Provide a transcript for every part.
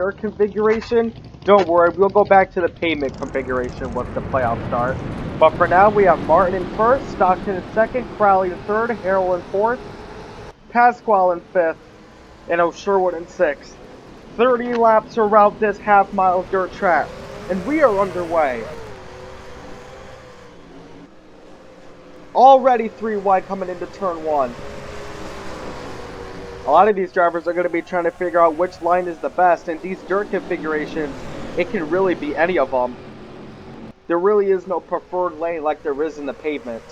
Their configuration, don't worry, we'll go back to the pavement configuration once the playoffs start. But for now, we have Martin in first, Stockton in second, Crowley in third, Harrell in fourth, Pasquale in fifth, and Sherwood in sixth. 30 laps around this half-mile dirt track, and we are underway. Already 3 wide coming into turn 1. A lot of these drivers are going to be trying to figure out which line is the best, and these dirt configurations, it can really be any of them. There really is no preferred lane like there is in the pavement.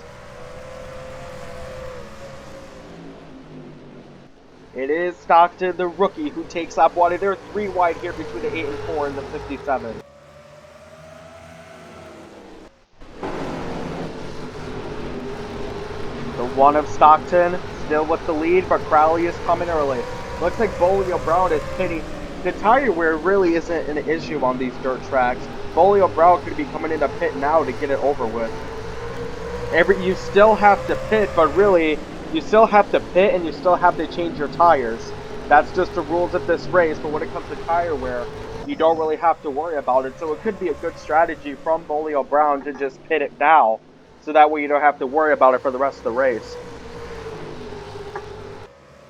It is Stockton, the rookie, who takes lap 1. They're 3 wide here between the 8 and 4 and the 57. The 1 of Stockton still with the lead, but Crowley is coming early. Looks like Bolio Brown is pitting. The tire wear really isn't an issue on these dirt tracks. Bolio Brown could be coming into pit now to get it over with. You still have to pit, but really, you still have to pit and you still have to change your tires. That's just the rules of this race, but when it comes to tire wear, you don't really have to worry about it. So it could be a good strategy from Bolio Brown to just pit it now, so that way you don't have to worry about it for the rest of the race.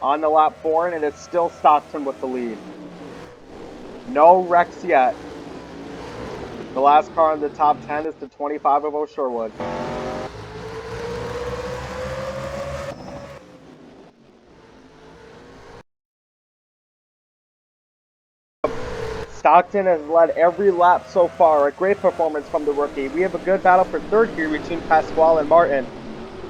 On the lap 4, and it's still Stockton with the lead. No wrecks yet. The last car in the top 10 is the 25 of Sherwood. Stockton has led every lap so far. A great performance from the rookie. We have a good battle for third here between Pasquale and Martin.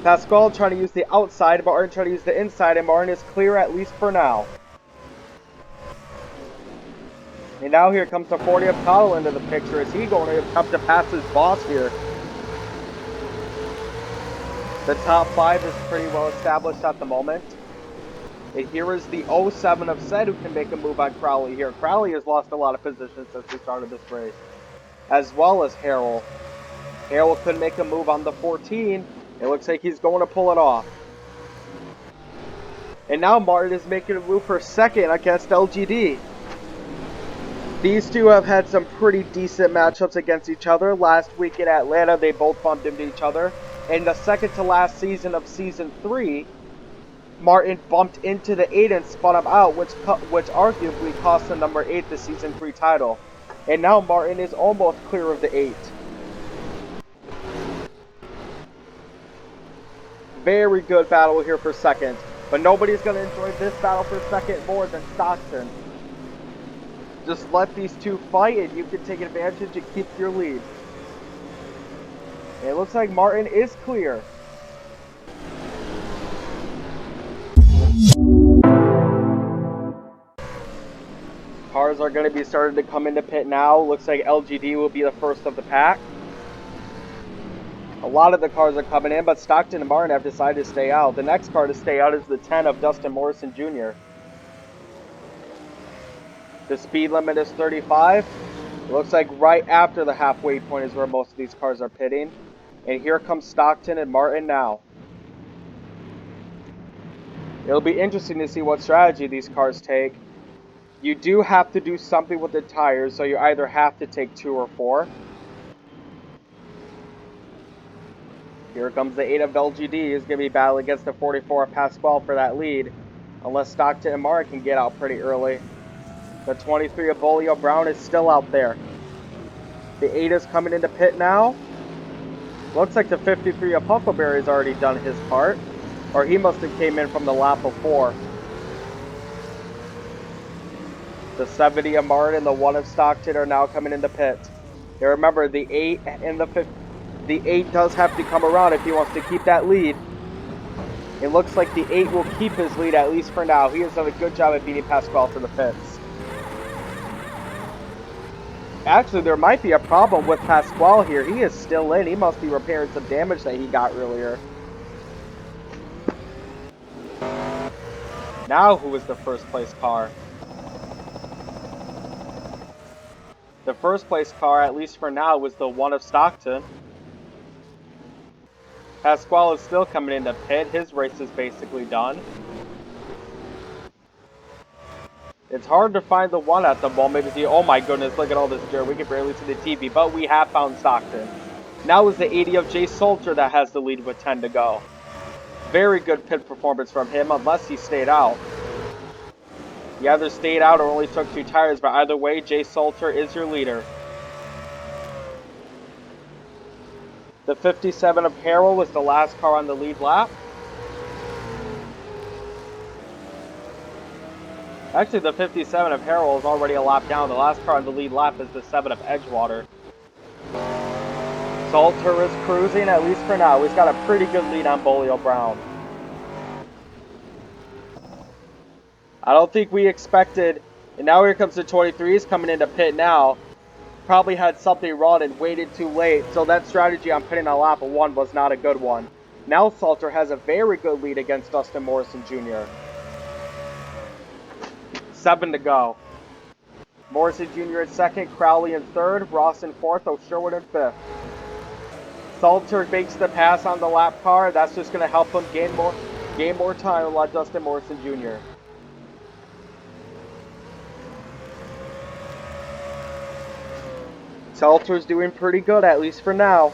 Pasquale trying to use the outside, Martin trying to use the inside, and Martin is clear at least for now. And now here comes the 40 of Cottle into the picture. Is he going to attempt to pass his boss here? The top 5 is pretty well established at the moment. And here is the 07 of Said who can make a move on Crowley here. Crowley has lost a lot of positions since we started this race, as well as Harrell. Harrell could make a move on the 14. It looks like he's going to pull it off. And now Martin is making a move for second against LGD. These two have had some pretty decent matchups against each other. Last week in Atlanta, they both bumped into each other. In the second to last season of Season 3, Martin bumped into the 8 and spun him out, which arguably cost the number 8 the Season 3 title. And now Martin is almost clear of the 8. Very good battle here for second. But nobody's going to enjoy this battle for second more than Stockton. Just let these two fight and you can take advantage and keep your lead. And it looks like Martin is clear. Cars are going to be starting to come into pit now. Looks like LGD will be the first of the pack. A lot of the cars are coming in, but Stockton and Martin have decided to stay out. The next car to stay out is the 10 of Dustin Morrison Jr. The speed limit is 35. It looks like right after the halfway point is where most of these cars are pitting. And here comes Stockton and Martin now. It'll be interesting to see what strategy these cars take. You do have to do something with the tires, so you either have to take 2 or 4. Here comes the 8 of LGD. He's going to be battling against the 44 of Pasquale for that lead, unless Stockton and Martin can get out pretty early. The 23 of Bolio Brown is still out there. The 8 is coming into pit now. Looks like the 53 of Huckleberry's already done his part, or he must have came in from the lap before. The 70 of Martin and the 1 of Stockton are now coming into pit. Now remember, the 8 and the 8 does have to come around if he wants to keep that lead. It looks like the 8 will keep his lead, at least for now. He has done a good job at beating Pasquale to the pits. Actually, there might be a problem with Pasquale here. He is still in. He must be repairing some damage that he got earlier. Now, who is the first place car? The first place car, at least for now, was the 1 of Stockton. Pasquale is still coming into pit. His race is basically done. It's hard to find the one at the moment. Oh my goodness, look at all this dirt. We can barely see the TV, but we have found Stockton. Now is the 80 of Jay Salter that has the lead with 10 to go. Very good pit performance from him, unless he stayed out. He either stayed out or only took 2 tires, but either way, Jay Salter is your leader. The 57 of Harrell was the last car on the lead lap. Actually, the 57 of Harrell is already a lap down. The last car on the lead lap is the 7 of Edgewater. Salter is cruising, at least for now. He's got a pretty good lead on Bolio Brown. I don't think we expected, and now here comes the 23. He's coming into pit now. Probably had something wrong and waited too late, so that strategy on pitting on lap 1 was not a good one. Now Salter has a very good lead against Dustin Morrison Jr. 7 to go. Morrison Jr. in second, Crowley in third, Ross in fourth, O'Sherwood in fifth. Salter makes the pass on the lap car. That's just going to help him gain more time on Dustin Morrison Jr. Salter's doing pretty good, at least for now.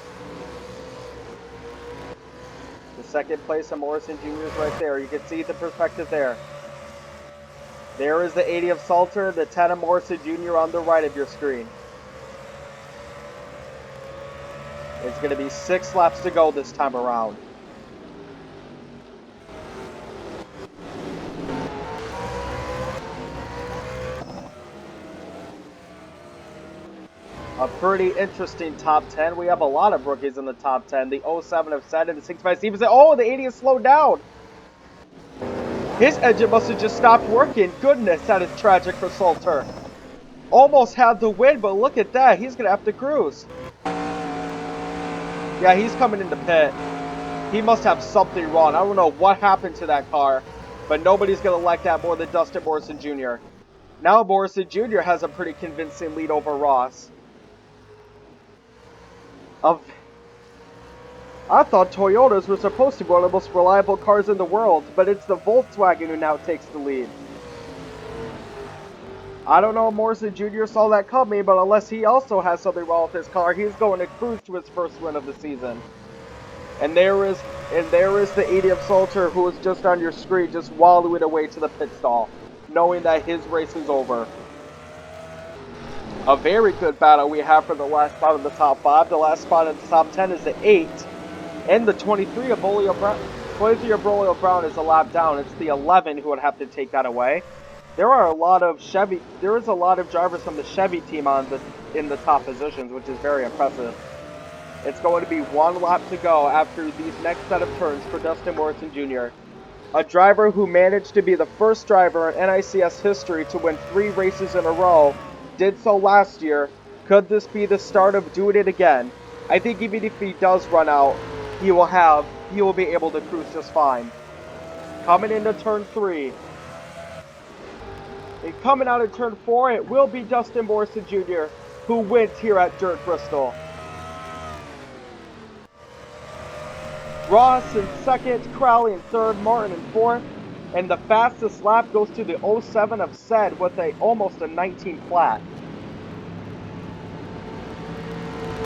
The second place of Morrison Jr. is right there. You can see the perspective there. There is the 80 of Salter, the 10 of Morrison Jr. on the right of your screen. It's going to be 6 laps to go this time around. A pretty interesting top 10. We have a lot of rookies in the top 10. The 07 of Sed and the 65 Stevens. Oh, the 80 is slowed down. His engine must have just stopped working. Goodness, that is tragic for Salter. Almost had the win, but look at that. He's going to have to cruise. Yeah, he's coming into pit. He must have something wrong. I don't know what happened to that car, but nobody's going to like that more than Dustin Morrison Jr. Now Morrison Jr. has a pretty convincing lead over Ross. I thought Toyotas were supposed to be one of the most reliable cars in the world, but it's the Volkswagen who now takes the lead. I don't know if Morrison Jr. saw that coming, but unless he also has something wrong with his car, he's going to cruise to his first win of the season. And there is the 80 of Salter, who is just on your screen, just wallowing away to the pit stall, knowing that his race is over. A very good battle we have for the last spot in the top 5. The last spot in the top 10 is the 8. And the 23 of Bolio Brown. 23 of Bolio Brown is a lap down. It's the 11 who would have to take that away. There is a lot of drivers from the Chevy team in the top positions, which is very impressive. It's going to be 1 lap to go after these next set of turns for Dustin Morrison Jr. A driver who managed to be the first driver in NICS history to win 3 races in a row. Did so last year. Could this be the start of doing it again? I think even if he does run out, he will be able to cruise just fine. Coming into turn 3. And coming out of turn 4, it will be Dustin Morrison Jr. who wins here at Dirt Bristol. Ross in second, Crowley in third, Martin in fourth. And the fastest lap goes to the 07 of Sed with almost a 19 flat.